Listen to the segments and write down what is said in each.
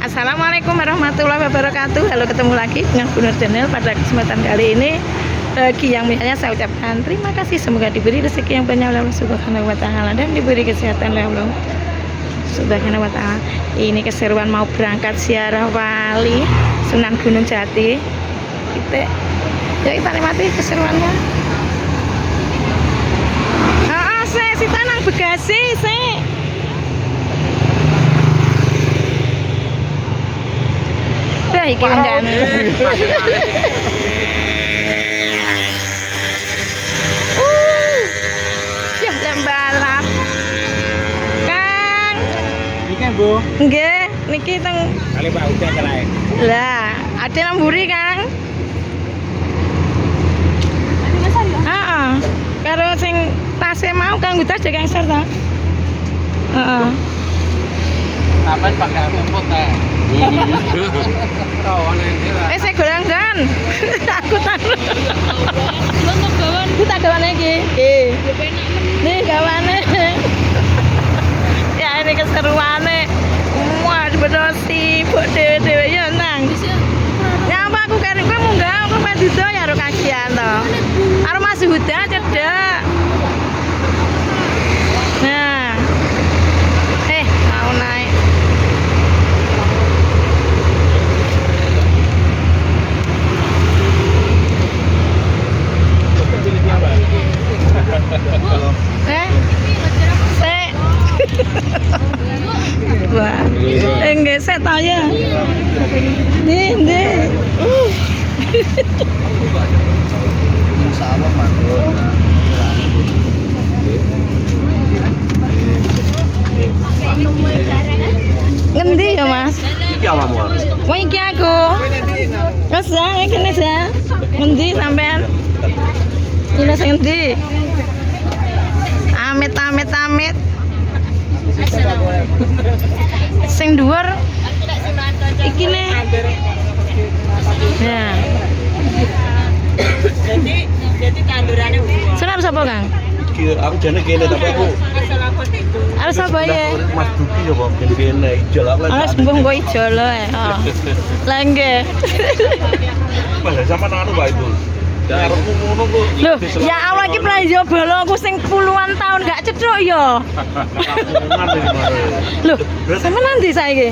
Assalamualaikum warahmatullahi wabarakatuh. Halo, ketemu lagi dengan Bu Nur Channel. Pada kesempatan kali ini bagi yang misalnya saya ucapkan terima kasih, semoga diberi rezeki yang banyak oleh Allah Subhanahu wa taala dan diberi kesehatan oleh Allah Subhanahu wa taala. Ini keseruan mau berangkat ziarah wali Sunan Gunung Jati. Kita nikmati keseruannya. Si tanang Bekasi sih. Dah iki kancane. Ya lembalap. Kang. Iki, Bu. Nggih, niki teng Kali Pak udah selesai. lah, ade namburi, Kang. Ade besar ya? Heeh. Karo sing tasnya mau kanggo tas jek engser ta. Heeh. Sampai pakai rumput teh. Saya goreng dan aku taruh. Untuk gawan Ku tak gawane iki. Nih gawane. Ya ini keseruane. Wah, bener sibuk dhewe-dhewe ya nang. Ya apa aku kare kowe munggah aku pendudo ya karo kajian to. Karo Mas Huda cedek. Nah. Mau naik. Wah, enggak saya tanya. Nih. Ngendi ya, Mas? Iki awakmu. Wah, iki aku. Wes ya, kene ya. Ngendi sampean? Ini sing endi? Amit. Sing dhuwur iki ne. Nah. jadi tandurane buah. Senap sapa, Kang? Iki aku jane kene tapi aku Arep sapa ya? Mas Duki ya kok kene ijol aku lagi. Alas mbah nggo ijo lho. Lah nggih. Mas sama anu Pak itu. Darahku ngono kok. Loh, ya Allah iki pranjo boloku sing puluhan tahun gak cethuk ya. Loh, sampeyan nanti saiki?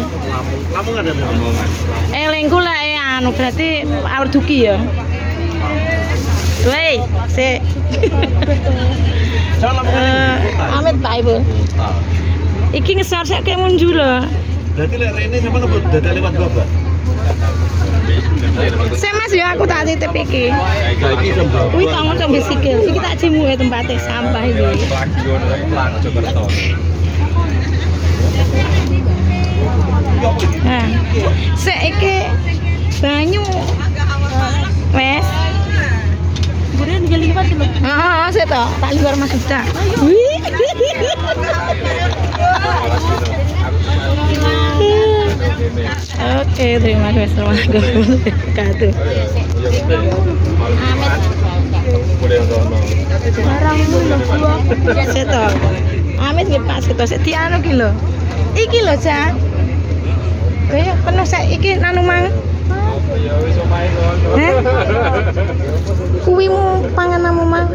Lamongan ada Lamongan. Elingku lek anu berarti awur duki ya. Wei, sik. Amit Pak Ibu. Iki ngesar sik kaya munju lho. Berarti lek rene sampean ngebut dadak lewat babak. Sik Mas ya aku tak titip iki. Iki sembah. Kuwi tangan sampe sikil. Iki tak jimu ya tempate sampah iki. Nah, sik iki banyu. Wes. Kemudian dia lipat dulu. Heeh, sik to, tak liwar Mas Uda. Wih. Oke, terima kasih. Assalamualaikum warahmatullahi wabarakatuh. Seto. Amit nggih Pak Seto, sik dianu ki lho. Iki lho, Cak. Kaya penuh sik iki nanu mang. Kuwi mu pangan namu mang.